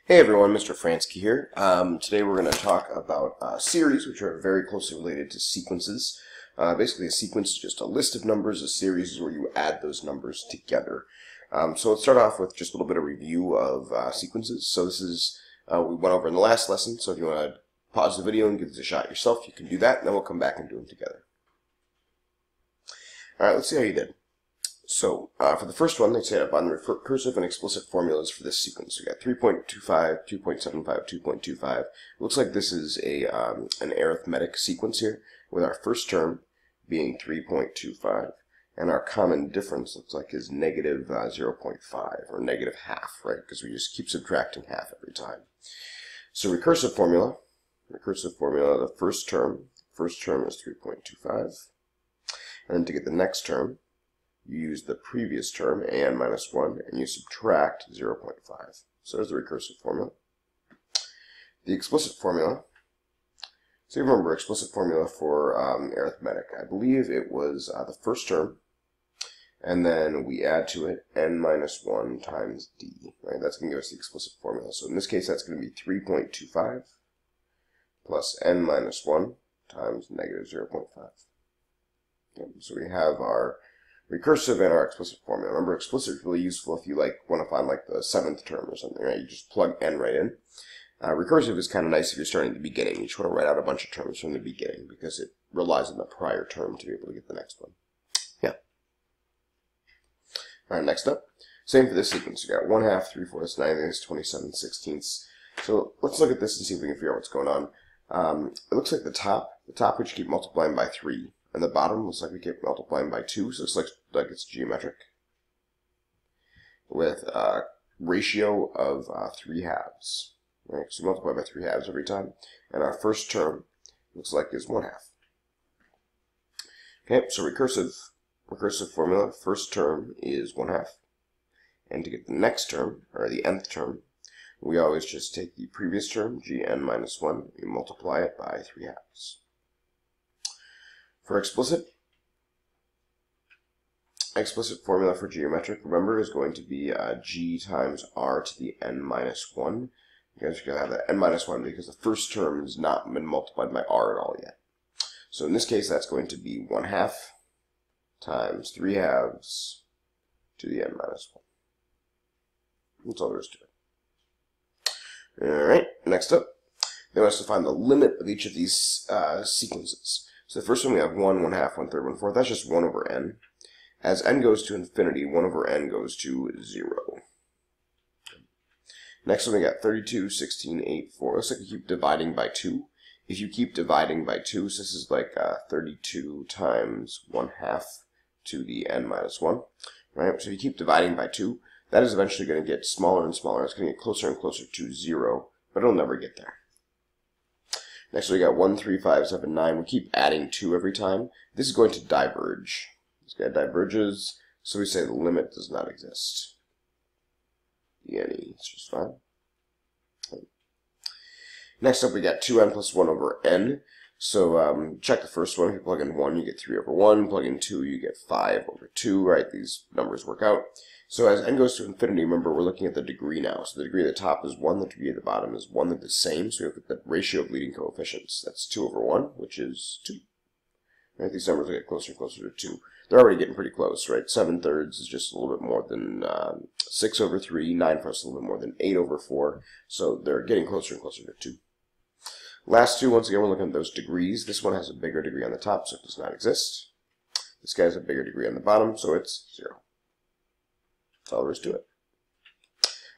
Hey everyone, Mr. Fransky here. Today we're going to talk about series, which are very closely related to sequences. Basically, a sequence is just a list of numbers. A series is where you add those numbers together. So let's start off with just a little bit of review of sequences. So this is, we went over in the last lesson, so if you want to pause the video and give this a shot yourself, you can do that, and then we'll come back and do them together. Alright, let's see how you did. So, for the first one, they say up on the recursive and explicit formulas for this sequence. We got 3.25, 2.75, 2.25. It looks like this is a an arithmetic sequence here, with our first term being 3.25, and our common difference looks like is negative 0.5, or negative half, right? Because we just keep subtracting half every time. So recursive formula, the first term is 3.25, and then to get the next term, you use the previous term, an minus 1, and you subtract 0.5. So there's the recursive formula. The explicit formula, so you remember explicit formula for arithmetic. I believe it was the first term, and then we add to it n minus 1 times d, right? That's going to give us the explicit formula. So in this case, that's going to be 3.25 plus n minus 1 times negative 0.5. Okay, so we have our recursive and our explicit formula. Remember, explicit is really useful if you want to find the 7th term or something, right? You just plug n right in. Recursive is kind of nice if you're starting at the beginning. You just want to write out a bunch of terms from the beginning because it relies on the prior term to be able to get the next one. Yeah. All right, next up. Same for this sequence. You got 1/2, 3/4, 9/8, 27 sixteenths. So let's look at this and see if we can figure out what's going on. It looks like the top we just keep multiplying by 3. And the bottom looks like we keep multiplying by 2, so it looks like it's geometric, with a ratio of 3/2. Right? So we multiply by 3/2 every time, and our first term looks like is 1/2. Okay, so recursive formula, first term is 1/2, and to get the next term, or the nth term, we always just take the previous term, gn minus 1, and multiply it by 3/2. For explicit formula for geometric, remember, is going to be g times r to the n minus 1. You guys are going to have that n minus 1 because the first term has not been multiplied by r at all yet. So in this case, that's going to be 1/2 times 3/2 to the n minus 1. That's all there is to it. Alright, next up, they want us to find the limit of each of these sequences. So the first one we have 1, 1/2, 1/3, 1/4. That's just 1 over n. As n goes to infinity, 1 over n goes to 0. Next one we got 32, 16, 8, 4. Looks like we keep dividing by 2. If you keep dividing by 2, so this is 32 times 1/2 to the n minus 1. Right? So if you keep dividing by 2, that is eventually going to get smaller and smaller. It's going to get closer and closer to 0, but it'll never get there. Next we got 1, 3, 5, 7, 9. We keep adding 2 every time. This is going to diverge. This guy diverges, so we say the limit does not exist. It's just fine. Next up we got 2n plus 1 over n. So check the first one. If you plug in 1, you get 3 over 1. Plug in 2, you get 5 over 2, right? These numbers work out. So as n goes to infinity, remember we're looking at the degree now. So the degree of the top is 1, the degree of the bottom is 1. They're the same, so we look at the ratio of leading coefficients. That's 2 over 1, which is 2. Right? These numbers will get closer and closer to 2. They're already getting pretty close, right? 7/3 is just a little bit more than 6 over 3. 9 for us is a little bit more than 8 over 4. So they're getting closer and closer to 2. Last two, once again, we're looking at those degrees. This one has a bigger degree on the top, so it does not exist. This guy has a bigger degree on the bottom, so it's 0. That's all there is to it.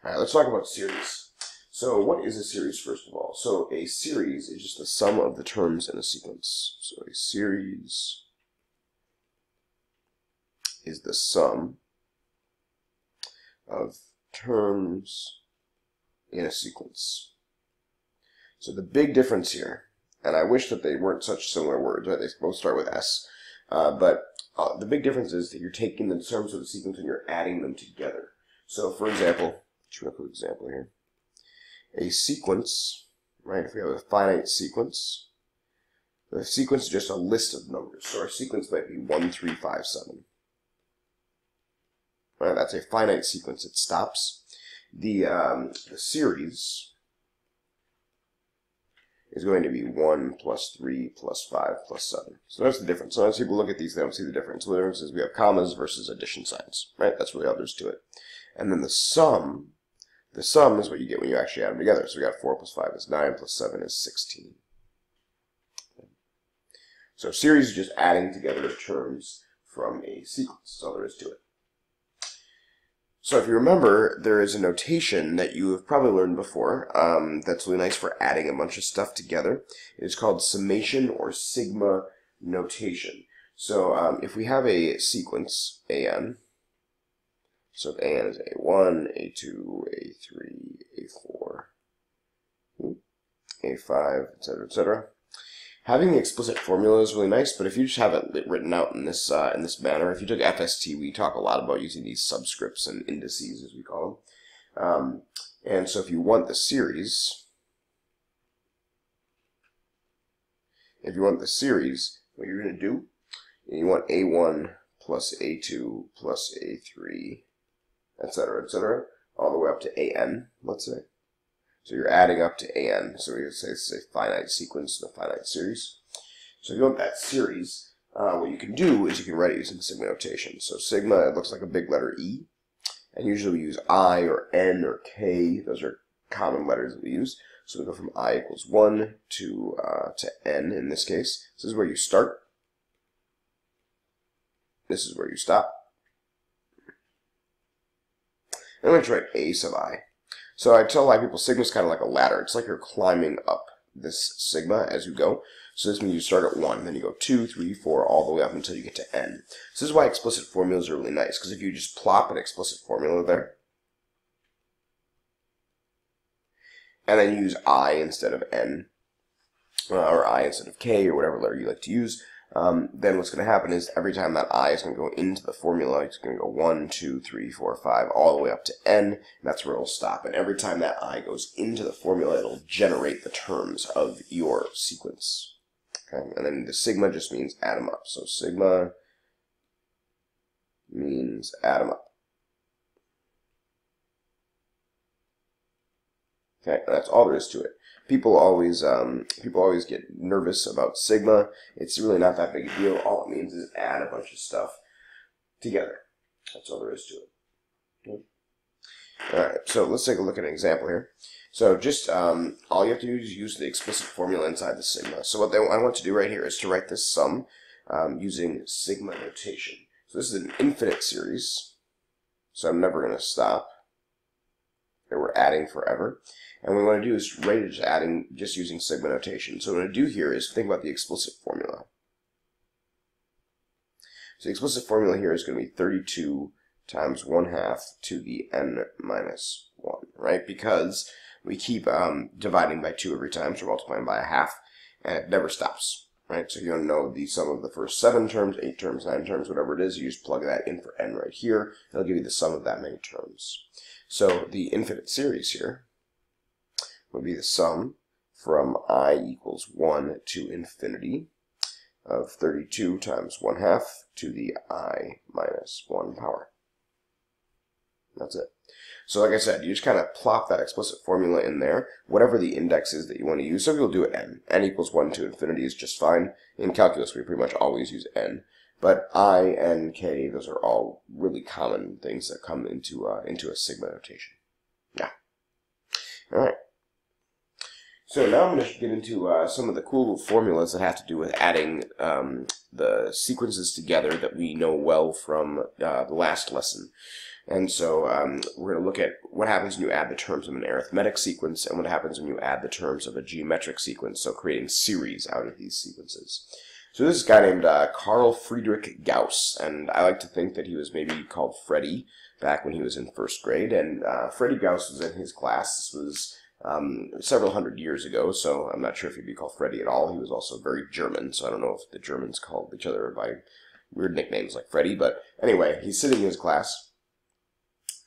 Alright, let's talk about series. So what is a series, first of all? So a series is just the sum of the terms in a sequence. So a series is the sum of terms in a sequence. So the big difference here, and I wish that they weren't such similar words, right? They both start with S, but the big difference is that you're taking the terms of the sequence and you're adding them together. So for example, let's make an example here. A sequence, right? If we have a finite sequence, the sequence is just a list of numbers. So our sequence might be 1, 3, 5, 7. Right? That's a finite sequence. It stops. The series is going to be 1 plus 3 plus 5 plus 7. So that's the difference. Sometimes people look at these, they don't see the difference. So the difference is we have commas versus addition signs, right? That's really all there is to it. And then the sum is what you get when you actually add them together. So we got 4 plus 5 is 9 plus 7 is 16. So series is just adding together terms from a sequence. That's all there is to it. So if you remember, there is a notation that you have probably learned before that's really nice for adding a bunch of stuff together. It's called summation or sigma notation. So if we have a sequence, an, so if an is a1, a2, a3, a4, a5, etc., having the explicit formula is really nice, but if you just have it written out in this manner, if you took FST, we talk a lot about using these subscripts and indices, as we call them. And so if you want the series, what you're going to do, you want A1 plus A2 plus A3, etc., all the way up to AN, let's say. So you're adding up to AN. So we would say it's a finite sequence and a finite series. So if you want that series, what you can do is you can write it using sigma notation. So sigma, it looks like a big letter E. And usually we use I or N or K. Those are common letters that we use. So we go from I equals 1 to N in this case. This is where you start. This is where you stop. And I'm going to write A sub I. So I tell a lot of people sigma is kind of like a ladder. It's like you're climbing up this sigma as you go. So this means you start at 1, then you go 2, 3, 4, all the way up until you get to n. So this is why explicit formulas are really nice, because if you just plop an explicit formula there, and then use I instead of n, or I instead of k, or whatever letter you like to use, then what's going to happen is every time that I is going to go into the formula, it's going to go 1, 2, 3, 4, 5, all the way up to n, and that's where it'll stop. And every time that I goes into the formula, it'll generate the terms of your sequence. Okay, and then the sigma just means add them up. So sigma means add them up. Okay, and that's all there is to it. People always get nervous about sigma. It's really not that big a deal. All it means is add a bunch of stuff together. That's all there is to it. Okay. All right, so let's take a look at an example here. So just all you have to do is use the explicit formula inside the sigma. So what I want to do right here is to write this sum using sigma notation. So this is an infinite series, so I'm never going to stop. And we're adding forever. And what we want to do is write it just using sigma notation. So what I'm going to do here is think about the explicit formula. So the explicit formula here is going to be 32 times 1/2 to the n minus 1, right? Because we keep dividing by 2 every time, so we're multiplying by 1/2, and it never stops, right? So if you want to know the sum of the first 7 terms, 8 terms, 9 terms, whatever it is, you just plug that in for n right here. It'll give you the sum of that many terms. So the infinite series here would be the sum from I equals 1 to infinity of 32 times 1/2 to the I minus 1 power. That's it. So like I said, you just kind of plop that explicit formula in there, whatever the index is that you want to use. Some people do it n. N equals 1 to infinity is just fine. In calculus, we pretty much always use n. But I, n, k, those are all really common things that come into a sigma notation. Yeah. All right. So now I'm going to get into some of the cool formulas that have to do with adding the sequences together that we know well from the last lesson. And so we're going to look at what happens when you add the terms of an arithmetic sequence and what happens when you add the terms of a geometric sequence, so creating series out of these sequences. So this is a guy named Carl Friedrich Gauss, and I like to think that he was maybe called Freddy back when he was in first grade, and Freddy Gauss was in his class. This was several hundred years ago, so I'm not sure if he'd be called Freddy at all. He was also very German, so I don't know if the Germans called each other by weird nicknames like Freddy, but anyway, he's sitting in his class,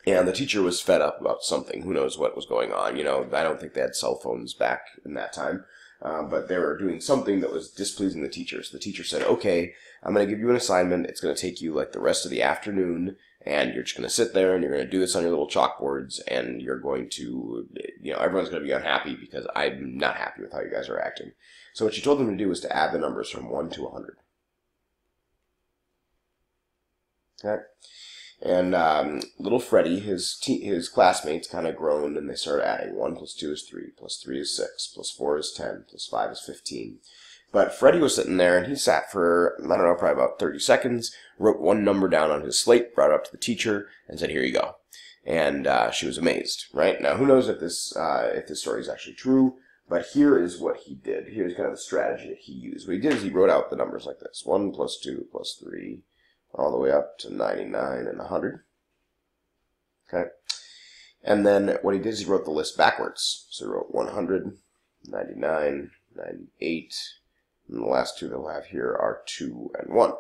and the teacher was fed up about something. Who knows what was going on? You know, I don't think they had cell phones back in that time. But they were doing something that was displeasing the teacher. So the teacher said, okay, I'm going to give you an assignment. It's going to take you like the rest of the afternoon And you're just going to sit there and you're going to do this on your little chalkboards, and you're going to, everyone's going to be unhappy because I'm not happy with how you guys are acting. So what she told them to do was to add the numbers from 1 to 100. Okay? And little Freddie, his classmates kind of groaned, and they started adding. 1 plus 2 is 3, plus 3 is 6, plus 4 is 10, plus 5 is 15. But Freddie was sitting there, and he sat for, I don't know, probably about 30 seconds, wrote one number down on his slate, brought it up to the teacher, and said, "Here you go." And she was amazed, right? Now, who knows if this story is actually true, but here is what he did. Here's kind of the strategy that he used. What he did is he wrote out the numbers like this: 1 plus 2 plus 3, all the way up to 99 and 100. Okay? And then what he did is he wrote the list backwards. So he wrote 100, 99, 98, and the last two that we'll have here are 2 and 1.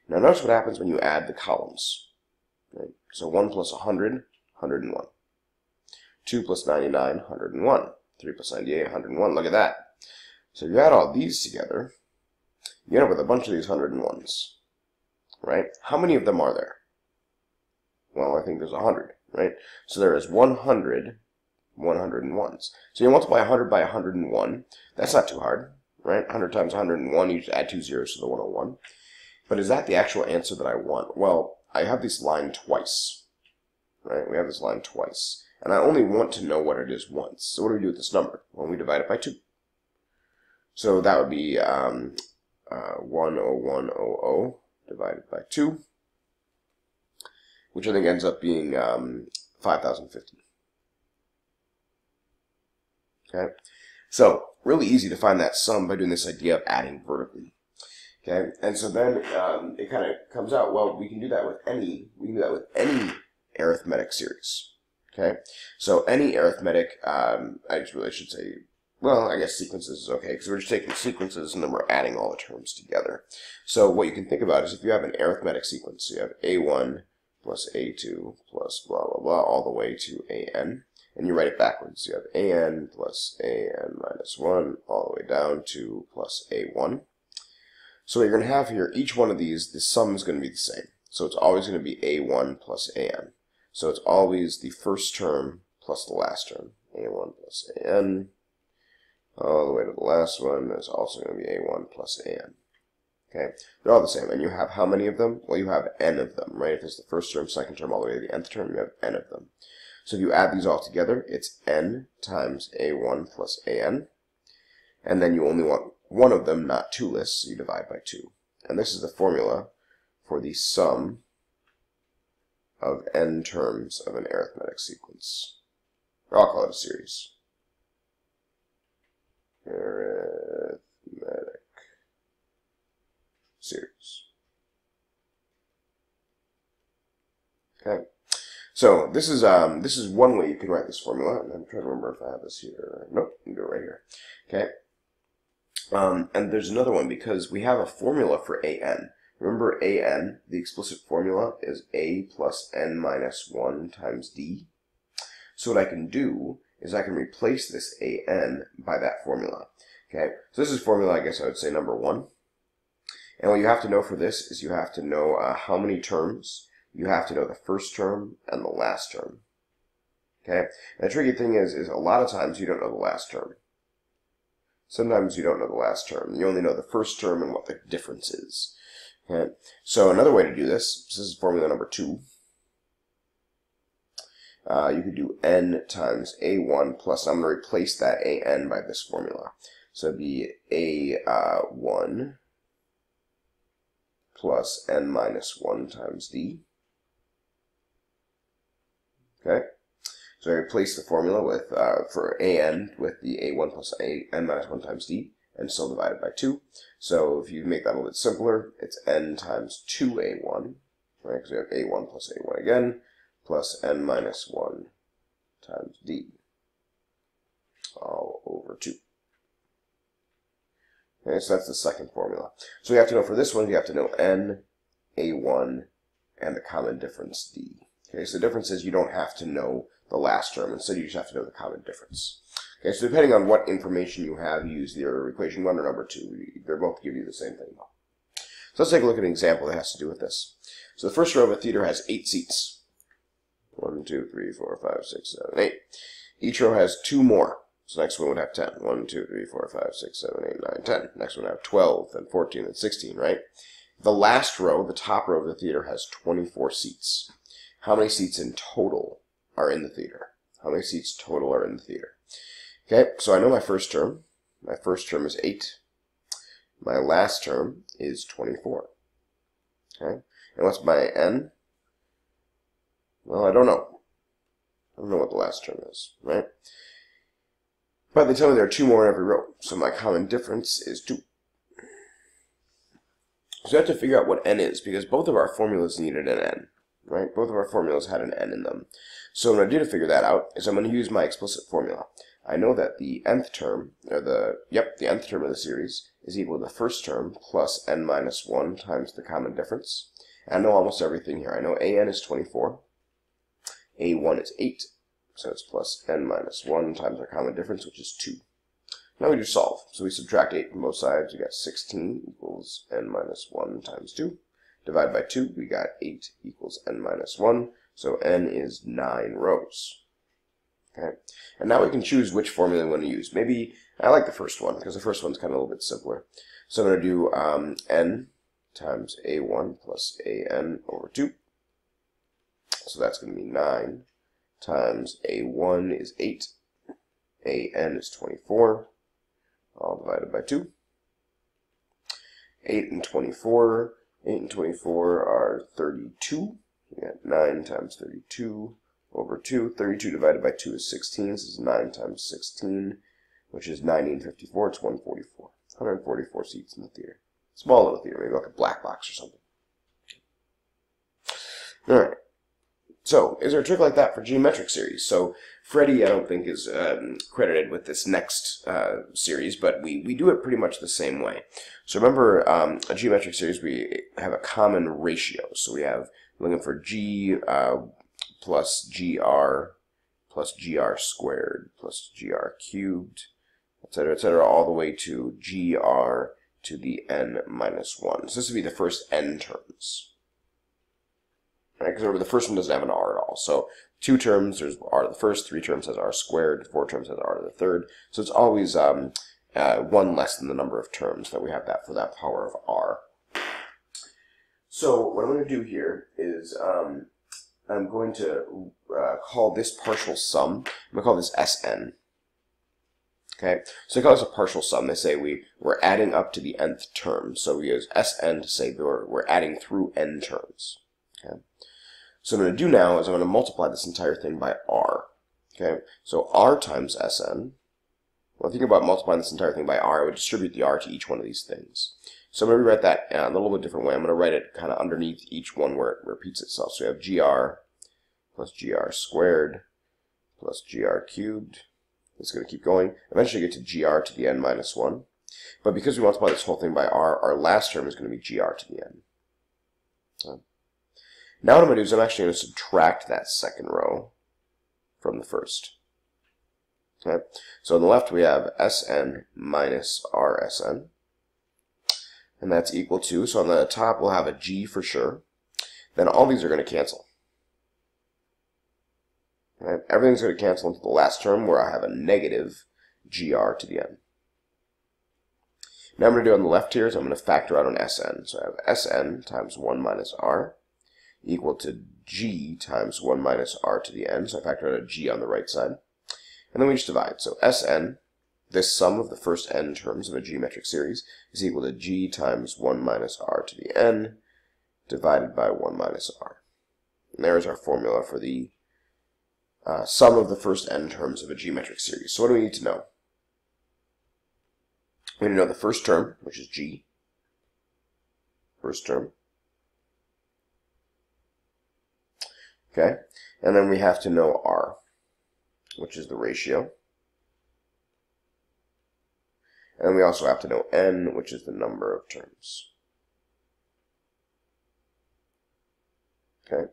Now notice what happens when you add the columns. Right? So 1 plus 100, 101. 2 plus 99, 101. 3 plus 98, 101. Look at that. So if you add all these together, you end up with a bunch of these 101s. Right? How many of them are there? Well, I think there's 100, right? So there is 100 101s. So you multiply 100 by 101. That's not too hard, right? 100 times 101, you just add 2 zeros to the 101. But is that the actual answer that I want? Well, I have this line twice, right? We have this line twice. And I only want to know what it is once. So what do we do with this number? Well, we divide it by 2. So that would be 10100 divided by 2, which I think ends up being 5,050. Okay, so really easy to find that sum by doing this idea of adding vertically. Okay, and so then it kind of comes out, well, we can do that with any arithmetic series. Okay, so any arithmetic, I should say, well, I guess sequences is okay, because we're just taking sequences and then we're adding all the terms together. So what you can think about is if you have an arithmetic sequence, so you have A1 plus A2 plus blah, blah, blah, all the way to AN, and you write it backwards. You have AN plus AN minus 1, all the way down to plus A1. So what you're going to have here, each one of these, the sum is going to be the same. So it's always going to be A1 plus AN. So it's always the first term plus the last term. A1 plus AN. All the way to the last one is also going to be A1 plus AN. Okay, they're all the same. And you have how many of them? Well, you have n of them, right? If it's the first term, second term, all the way to the nth term, you have n of them. So if you add these all together, it's n times A1 plus AN. And then you only want one of them, not two lists, so you divide by 2. And this is the formula for the sum of n terms of an arithmetic sequence. Or I'll call it a series. Arithmetic series. Okay, so this is one way you can write this formula, and I'm trying to remember if I have this here. Nope, you can do it right here. Okay, and there's another one because we have a formula for AN. Remember AN, the explicit formula is A plus n minus 1 times D. So what I can do is I can replace this AN by that formula. Okay, so this is formula, I guess I would say number 1. And what you have to know for this is you have to know how many terms. You have to know the first term and the last term. Okay, and the tricky thing is a lot of times you don't know the last term. Sometimes you don't know the last term. You only know the first term and what the difference is. Okay, so another way to do this is formula number 2. You could do n times A1 plus, I'm going to replace that AN by this formula. So it'd be A1 plus n minus 1 times D. Okay, so I replace the formula with for AN with the A1 plus n minus 1 times D, and still divided by 2. So if you make that a little bit simpler, it's n times 2A1, right, because we have A1 plus A1 again, plus n minus 1 times D, all over 2. Okay, so that's the second formula. So you have to know for this one, you have to know n, A1, and the common difference D. Okay, so the difference is you don't have to know the last term. Instead, you just have to know the common difference. Okay, so depending on what information you have, you use either equation 1 or number 2. They're both give you the same thing. So let's take a look at an example that has to do with this. So the first row of a theater has 8 seats. 1, 2, 3, 4, 5, 6, 7, 8. Each row has 2 more. So the next one would have 10. 1, 2, 3, 4, 5, 6, 7, 8, 9, 10. Next one would have 12, then 14, then 16, right? The last row, the top row of the theater, has 24 seats. How many seats in total are in the theater? How many seats total are in the theater? Okay, so I know my first term. My first term is 8. My last term is 24. Okay, and what's my n? Well, I don't know. I don't know what the last term is, right? But they tell me there are 2 more in every row, so my common difference is 2. So we have to figure out what n is, because both of our formulas needed an n, right? Both of our formulas had an n in them. So what I'm going to do to figure that out is I'm going to use my explicit formula. I know that the nth term, or the nth term of the series is equal to the first term plus n minus 1 times the common difference. And I know almost everything here. I know an is 24, a1 is 8, so it's plus n minus 1 times our common difference, which is 2. Now we do solve. So we subtract 8 from both sides. We got 16 equals n minus 1 times 2. Divide by 2, we got 8 equals n minus 1. So n is 9 rows. Okay, and now we can choose which formula we want to use. Maybe I like the first one because the first one's kind of a little bit simpler. So I'm going to do n times a1 plus an over 2. So that's going to be 9 times a1 is 8, an is 24, all divided by 2. 8 and 24 are 32. We got 9 times 32 over 2. 32 divided by 2 is 16. This is 9 times 16, which is 90 and 54. It's 144. 144 seats in the theater. Small little theater, maybe like a black box or something. All right. So, is there a trick like that for geometric series? So, Freddy, I don't think, is credited with this next series, but we do it pretty much the same way. So remember, a geometric series, we have a common ratio. So we have, looking for g plus gr squared plus gr cubed, etc., all the way to gr to the n minus 1. So this would be the first n terms. Right, because remember the first one doesn't have an r at all. So 2 terms, there's r to the first, 3 terms has r squared, 4 terms has r to the third. So it's always 1 less than the number of terms that we have that for that power of r. So what I'm going to do here is I'm going to call this partial sum, I'm going to call this Sn. Okay, so I call this a partial sum. They say we're adding up to the nth term. So we use Sn to say we're adding through n terms. Okay. So what I'm going to do now is I'm going to multiply this entire thing by r. Okay, so r times Sn. Well, think about multiplying this entire thing by r. I would distribute the r to each one of these things. So I'm going to rewrite that in a little bit different way. I'm going to write it kind of underneath each one where it repeats itself. So we have gr plus gr squared plus gr cubed. It's going to keep going. Eventually get to gr to the n minus 1. But because we multiply this whole thing by r, our last term is going to be gr to the n. So now what I'm going to do is I'm actually going to subtract that second row from the first. Okay, so on the left we have Sn minus Rsn, and that's equal to, so on the top we'll have a g for sure, then all these are going to cancel. Okay, everything's going to cancel into the last term where I have a negative gr to the n. Now I'm going to do on the left here is I'm going to factor out an Sn, so I have Sn times 1 minus r equal to g times 1 minus r to the n, so I factor out a g on the right side. And then we just divide. So Sn, this sum of the first n terms of a geometric series, is equal to g times 1 minus r to the n divided by 1 minus r. And there's our formula for the sum of the first n terms of a geometric series. So what do we need to know? We need to know the first term, which is g. First term. Okay, and then we have to know r, which is the ratio. And we also have to know n, which is the number of terms. Okay.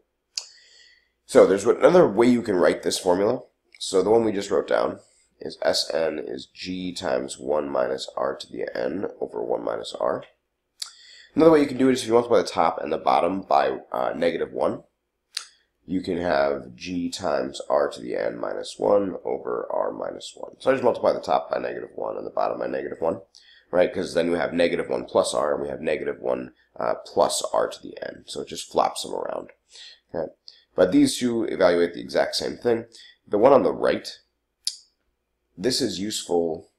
So there's another way you can write this formula. So the one we just wrote down is Sn is g times 1 minus r to the n over 1 minus r. Another way you can do it is if you multiply the top and the bottom by -1, you can have g times r to the n minus 1 over r minus 1. So I just multiply the top by -1 and the bottom by -1, right? Because then we have -1 plus r, and we have -1 plus r to the n. So it just flops them around. Okay. But these two evaluate the exact same thing. The one on the right, this is useful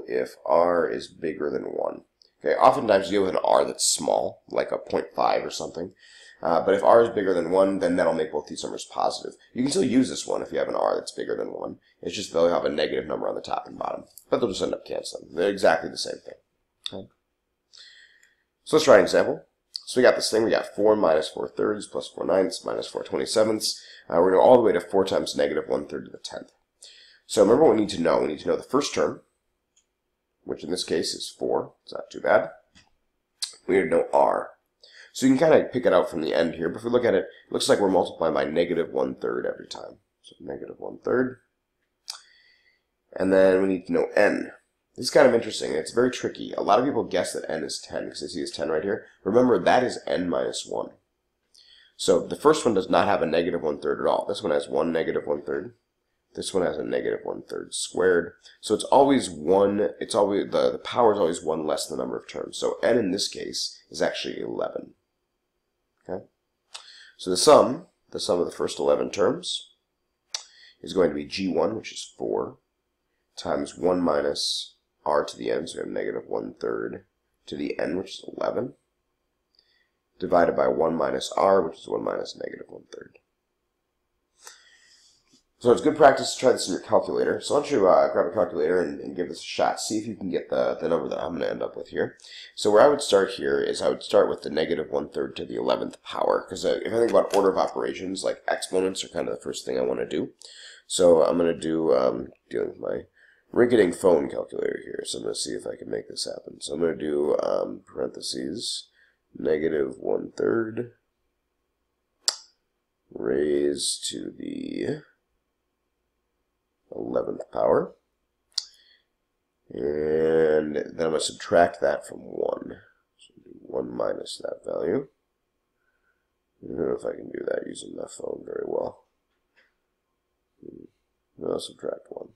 if r is bigger than 1. Okay, oftentimes you deal with an r that's small, like a 0.5 or something. But if r is bigger than 1, then that'll make both these numbers positive. You can still use this one if you have an r that's bigger than 1. It's just they'll have a negative number on the top and bottom. But they'll just end up canceling. They're exactly the same thing. Okay. So let's try an example. So we got this thing. We got 4 minus 4 thirds plus 4 ninths minus 4 27ths. We're going to go all the way to 4 times -1/3 to the 10th. So remember what we need to know. We need to know the first term, which in this case is 4. It's not too bad. We need to know r. So you can kind of pick it out from the end here, but if we look at it, it looks like we're multiplying by -1/3 every time. So -1/3. And then we need to know n. This is kind of interesting. It's very tricky. A lot of people guess that n is 10 because they see this 10 right here. Remember, that is n minus 1. So the first one does not have a -1/3 at all. This one has 1 -1/3. This one has a -1/3 squared. So it's always one, it's always, the power is always 1 less than the number of terms. So n in this case is actually 11. Okay? So the sum of the first 11 terms is going to be g1, which is 4, times 1 minus r to the n, so we have -1/3 to the n, which is 11, divided by 1 minus r, which is 1 minus -1/3. So it's good practice to try this in your calculator. So why don't you grab a calculator and give this a shot. See if you can get the number that I'm going to end up with here. So where I would start here is I would start with the -1/3 to the 11th power. Because if I think about order of operations, like exponents are kind of the first thing I want to do. So I'm going to do, dealing with my rinketing phone calculator here. So I'm going to see if I can make this happen. So I'm going to do parentheses, -1/3 raised to the 11th power, and then I'm going to subtract that from 1. So 1 minus that value. I don't know if I can do that using my phone very well. I'll subtract 1.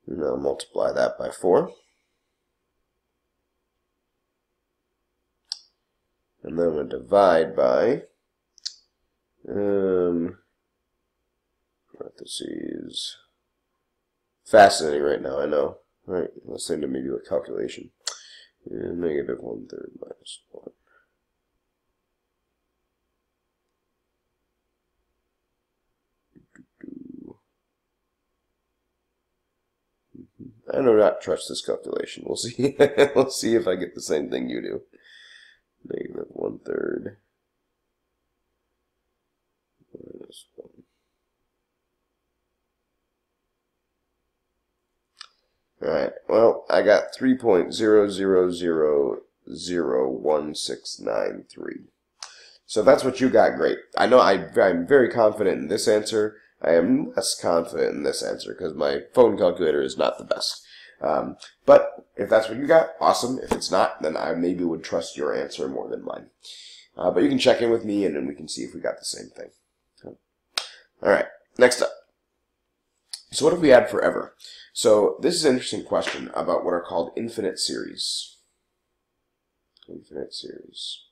And I'll multiply that by 4. And then I'm going to divide by parentheses. Fascinating right now, I know. Right, let's say to maybe a calculation. And -1/3 minus 1. I do not trust this calculation. We'll see. We'll see if I get the same thing you do. -1/3 minus 1. Alright, well, I got 3.0000163. So if that's what you got, great. I know I'm very confident in this answer. I am less confident in this answer because my phone calculator is not the best. But if that's what you got, awesome. If it's not, then I maybe would trust your answer more than mine. But you can check in with me and then we can see if we got the same thing. Alright, next up. So what if we had forever? So this is an interesting question about what are called infinite series. Infinite series.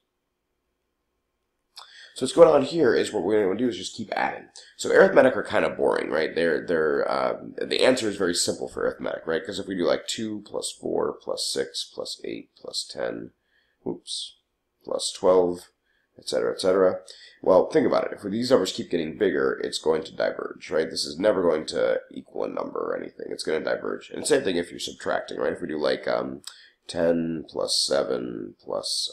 So what's going on here is what we're going to do is just keep adding. So arithmetic are kind of boring, right? The answer is very simple for arithmetic, right? Because if we do like 2 plus 4 plus 6 plus 8 plus 10, plus 12, etc. Well, think about it. If these numbers keep getting bigger, it's going to diverge, right? This is never going to equal a number or anything. It's going to diverge. And same thing if you're subtracting, right? If we do like 10 plus 7 plus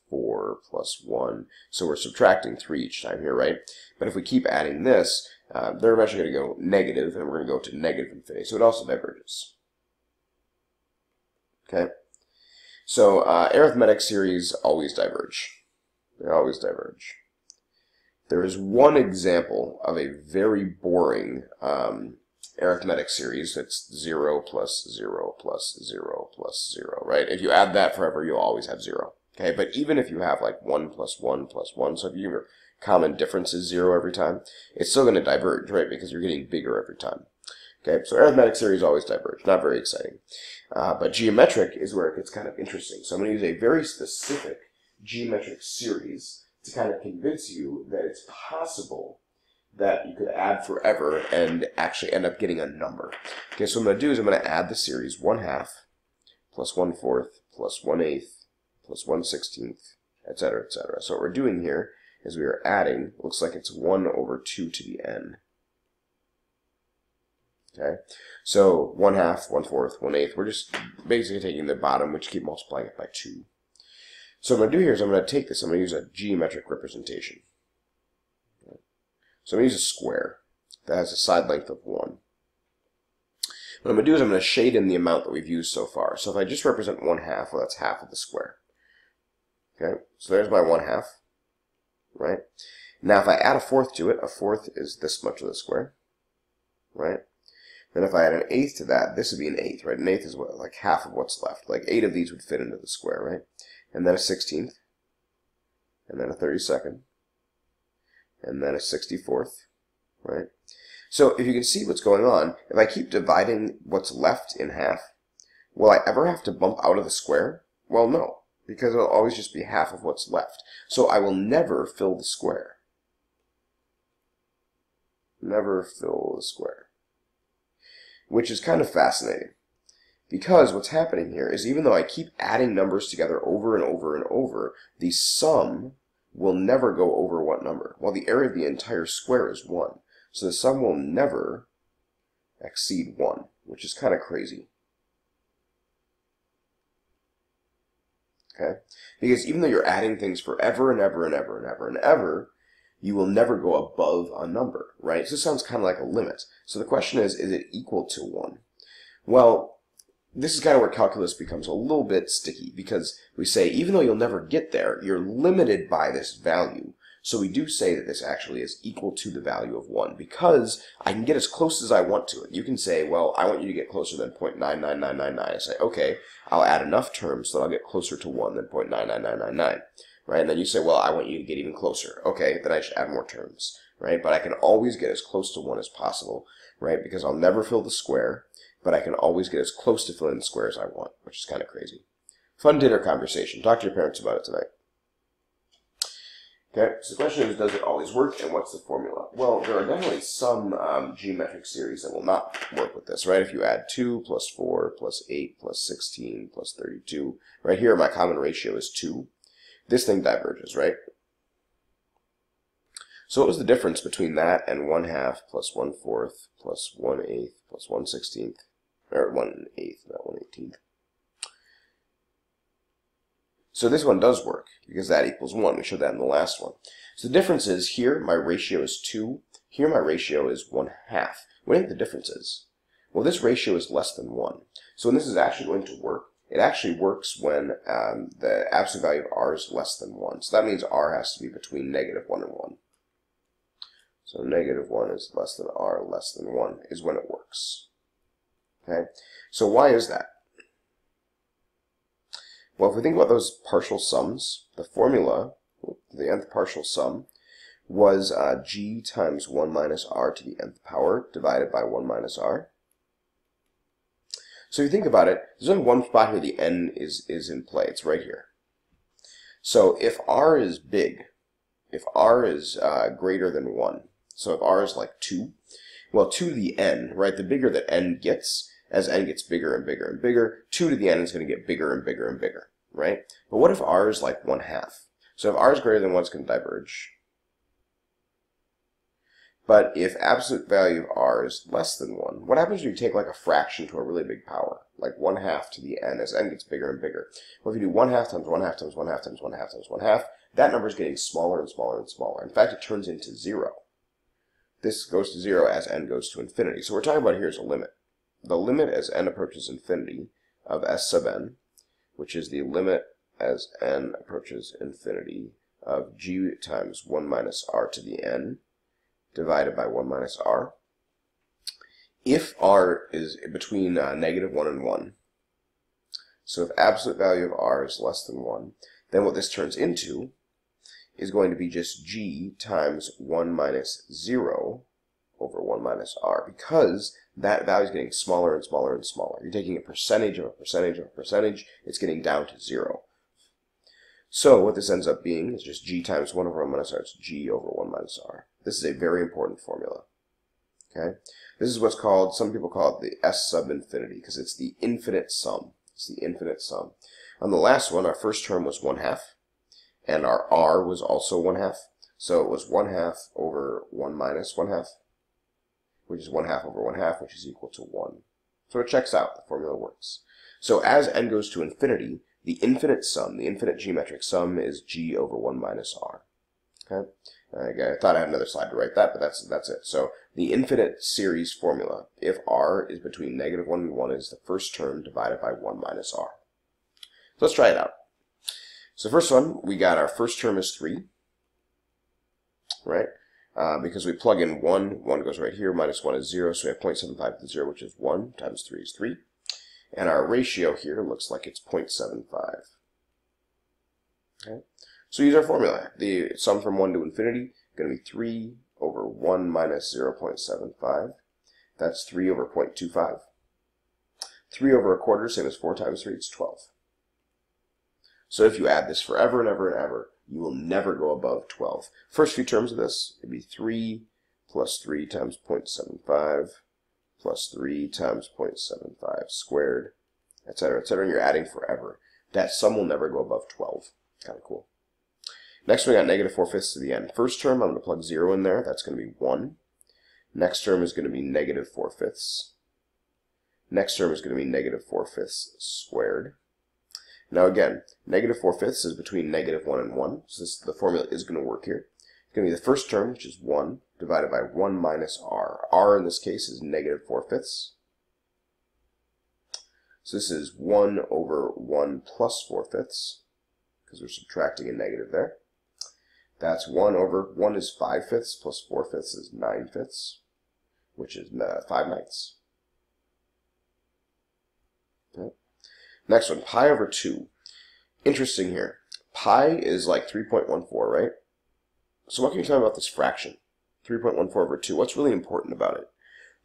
4 plus 1. So we're subtracting 3 each time here, right? But if we keep adding this, they're eventually going to go negative, and we're going to go to negative infinity. So it also diverges. Okay? So arithmetic series always diverge. They always diverge. There is one example of a very boring arithmetic series that's 0 plus 0 plus 0 plus 0, right? If you add that forever, you'll always have 0. Okay, but even if you have like 1 plus 1 plus 1, so if your common difference is 0 every time, it's still going to diverge, right? Because you're getting bigger every time. Okay, so arithmetic series always diverge. Not very exciting. But geometric is where it gets kind of interesting. So I'm going to use a very specific geometric series to kind of convince you that it's possible that you could add forever and actually end up getting a number. Okay, so what I'm going to do is I'm going to add the series 1/2 plus 1/4 plus 1/8 plus 1/16, etc., etc. So what we're doing here is we are adding, looks like it's 1 over 2 to the n. Okay, so 1/2, 1/4, 1/8, we're just basically taking the bottom, which keep multiplying it by 2. So what I'm going to do here is I'm going to take this, I'm going to use a geometric representation. Okay. So I'm going to use a square that has a side length of 1. What I'm going to do is I'm going to shade in the amount that we've used so far. So if I just represent 1/2, well, that's half of the square. Okay, so there's my 1/2, right? Now if I add a 1/4 to it, a 1/4 is this much of the square, right? Then if I add an 1/8 to that, this would be an 1/8, right? An 1/8 is what, like half of what's left. Like 8 of these would fit into the square, right? And then a 16th, and then a 32nd, and then a 64th, right? So if you can see what's going on, if I keep dividing what's left in half, will I ever have to bump out of the square? Well, no, because it'll always just be half of what's left. So I will never fill the square. Never fill the square. Which is kind of fascinating. Because what's happening here is even though I keep adding numbers together over and over and over, the sum will never go over what number? Well, the area of the entire square is 1. So the sum will never exceed 1, which is kind of crazy. Okay? Because even though you're adding things forever and ever and ever and ever and ever, you will never go above a number, right? So this sounds kind of like a limit. So the question is it equal to 1? Well, this is kind of where calculus becomes a little bit sticky because we say even though you'll never get there, you're limited by this value. So we do say that this actually is equal to the value of 1 because I can get as close as I want to it. You can say, well, I want you to get closer than 0.99999. I say, okay, I'll add enough terms so that I'll get closer to 1 than 0.99999. Right? And then you say, well, I want you to get even closer. Okay, then I should add more terms. Right? But I can always get as close to 1 as possible. Right? Because I'll never fill the square, but I can always get as close to filling the square as I want, which is kind of crazy. Fun dinner conversation. Talk to your parents about it tonight. Okay, so the question is, does it always work, and what's the formula? Well, there are definitely some geometric series that will not work with this, right? If you add 2 plus 4 plus 8 plus 16 plus 32, right here my common ratio is 2. This thing diverges, right? So what was the difference between that and 1/2 plus 1/4 plus 1/8 plus 1/16, or 1/8, not 1/18? So this one does work, because that equals 1. We showed that in the last one. So the difference is, here my ratio is 2, here my ratio is 1/2. What do you think the difference is? Well, this ratio is less than 1. So when this is actually going to work, it actually works when the absolute value of r is less than 1. So that means r has to be between -1 and 1. So -1 is less than r less than 1 is when it works. Okay, so why is that? Well, if we think about those partial sums, the formula, the nth partial sum, was g times 1 minus r to the nth power divided by 1 minus r. So if you think about it, there's only one spot here the n is in play. It's right here. So if r is big, if r is greater than 1, so if r is like 2, well, 2 to the n, right, the bigger that n gets, as n gets bigger and bigger and bigger, 2 to the n is going to get bigger and bigger and bigger, right? But what if r is like 1/2? So if r is greater than 1, it's going to diverge. But if absolute value of r is less than 1, what happens if you take like a fraction to a really big power? Like 1/2 to the n as n gets bigger and bigger. Well, if you do 1/2 times 1/2 times 1/2 times 1/2 times 1/2, that number is getting smaller and smaller and smaller. In fact, it turns into 0. This goes to 0 as n goes to infinity. So what we're talking about here is a limit. The limit as n approaches infinity of s sub n, which is the limit as n approaches infinity of g times 1 minus r to the n divided by 1 minus r, if r is between negative 1 and 1, so if absolute value of r is less than 1, then what this turns into is going to be just g times 1 minus 0 over 1 minus r, because that value is getting smaller and smaller and smaller. You're taking a percentage of a percentage of a percentage, it's getting down to 0. So what this ends up being is just g times 1 over 1 minus r. It's g over 1 minus r. This is a very important formula. Okay, this is what's called, some people call it the S sub infinity, because it's the infinite sum. It's the infinite sum. On the last one, our first term was 1/2, and our r was also 1/2. So it was 1/2 over 1 minus 1/2, which is 1/2 over 1/2, which is equal to 1. So it checks out. The formula works. So as n goes to infinity, the infinite sum, the infinite geometric sum, is g over 1 minus r. Okay. I thought I had another slide to write that, but that's it. So the infinite series formula, if r is between negative 1 and 1, is the first term divided by 1 minus r. So let's try it out. So first one, we got our first term is 3, right? Because we plug in 1 goes right here, minus 1 is 0, so we have 0.75 to the 0, which is 1, times 3 is 3. And our ratio here looks like it's 0.75. Okay? So use our formula. The sum from 1 to infinity is going to be 3 over 1 minus 0.75. That's 3 over 0.25. 3 over a quarter, same as 4 times 3, it's 12. So if you add this forever and ever and ever, you will never go above 12. First few terms of this, it'd be 3 plus 3 times 0.75 plus 3 times 0.75 squared, etc., etc., and you're adding forever. That sum will never go above 12. Kind of cool. Next, we got negative 4/5 to the end. First term, I'm going to plug 0 in there. That's going to be 1. Next term is going to be negative 4/5. Next term is going to be negative 4/5 squared. Now again, negative 4/5 is between negative 1 and 1, so the formula is going to work here. It's going to be the first term, which is 1, divided by 1 minus r. r in this case is negative 4/5. So this is 1 over 1 plus 4/5, because we're subtracting a negative there. That's 1 over 1 is 5/5 plus 4/5 is 9/5, which is 5/9. Okay. Next one, pi over 2. Interesting here. Pi is like 3.14, right? So what can you tell me about this fraction? 3.14 over 2. What's really important about it?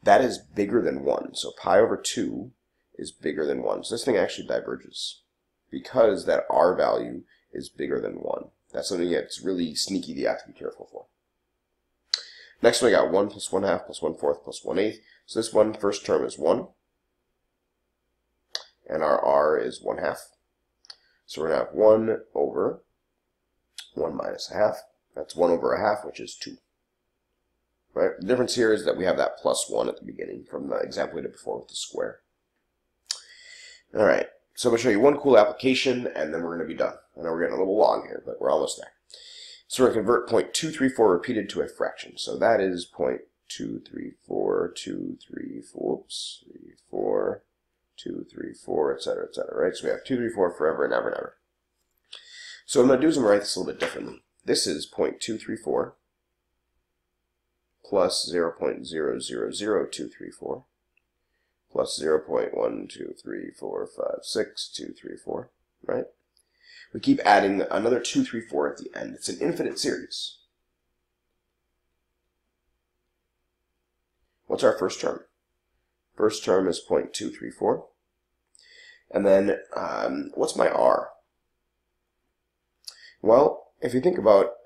That is bigger than 1. So pi over 2 is bigger than 1. So this thing actually diverges, because that r value is bigger than 1. That's something that's really sneaky that you have to be careful for. Next one, we got 1 plus 1/2 plus 1/4 plus 1/8. So this one, first term is 1. And our r is 1/2. So we're going to have 1 over 1 minus 1/2. That's 1 over 1/2, which is 2. Right? The difference here is that we have that plus 1 at the beginning from the example we did before with the square. All right. So I'm going to show you one cool application, and then we're going to be done. I know we're getting a little long here, but we're almost there. So we're going to convert 0.234 repeated to a fraction. So that is 0.234, 234, etc., etc., right? So we have 234 forever and ever and ever. So what I'm going to do is I'm going to write this a little bit differently. This is 0.234 plus 0.000234 plus 0.123456234, right? We keep adding another 234 at the end. It's an infinite series. What's our first term? First term is 0.234. And then, what's my r? Well, if you think about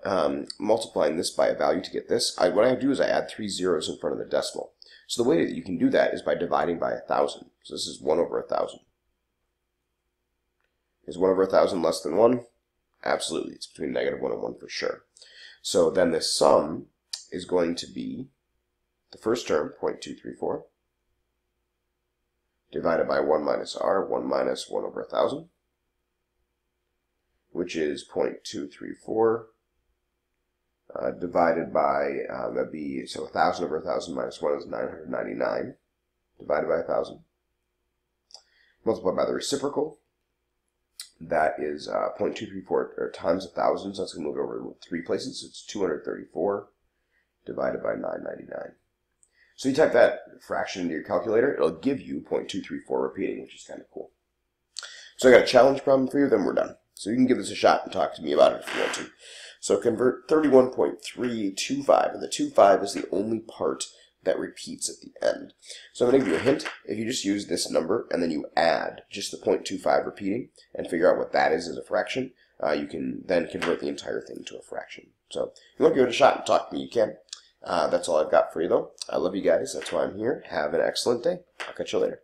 multiplying this by a value to get this, what I do is I add 3 zeros in front of the decimal. So the way that you can do that is by dividing by 1,000. So this is 1 over 1,000. Is 1 over 1,000 less than 1? Absolutely. It's between negative 1 and 1 for sure. So then this sum is going to be the first term, 0.234, divided by 1 minus r, 1 minus 1 over 1,000, which is 0.234 divided by, that'd be, so 1,000 over 1,000 minus 1 is 999, divided by 1,000. Multiplied by the reciprocal, that is 0.234 times 1,000, so that's going to move it over 3 places. It's 234 divided by 999. So you type that fraction into your calculator, it'll give you 0.234 repeating, which is kind of cool. So I got a challenge problem for you, then we're done. So you can give this a shot and talk to me about it if you want to. So convert 31.325, and the 25 is the only part that repeats at the end. So I'm going to give you a hint. If you just use this number and then you add just the 0.25 repeating and figure out what that is as a fraction, you can then convert the entire thing to a fraction. So if you want to give it a shot and talk to me, you can. That's all I've got for you, though. I love you guys. That's why I'm here. Have an excellent day. I'll catch you later.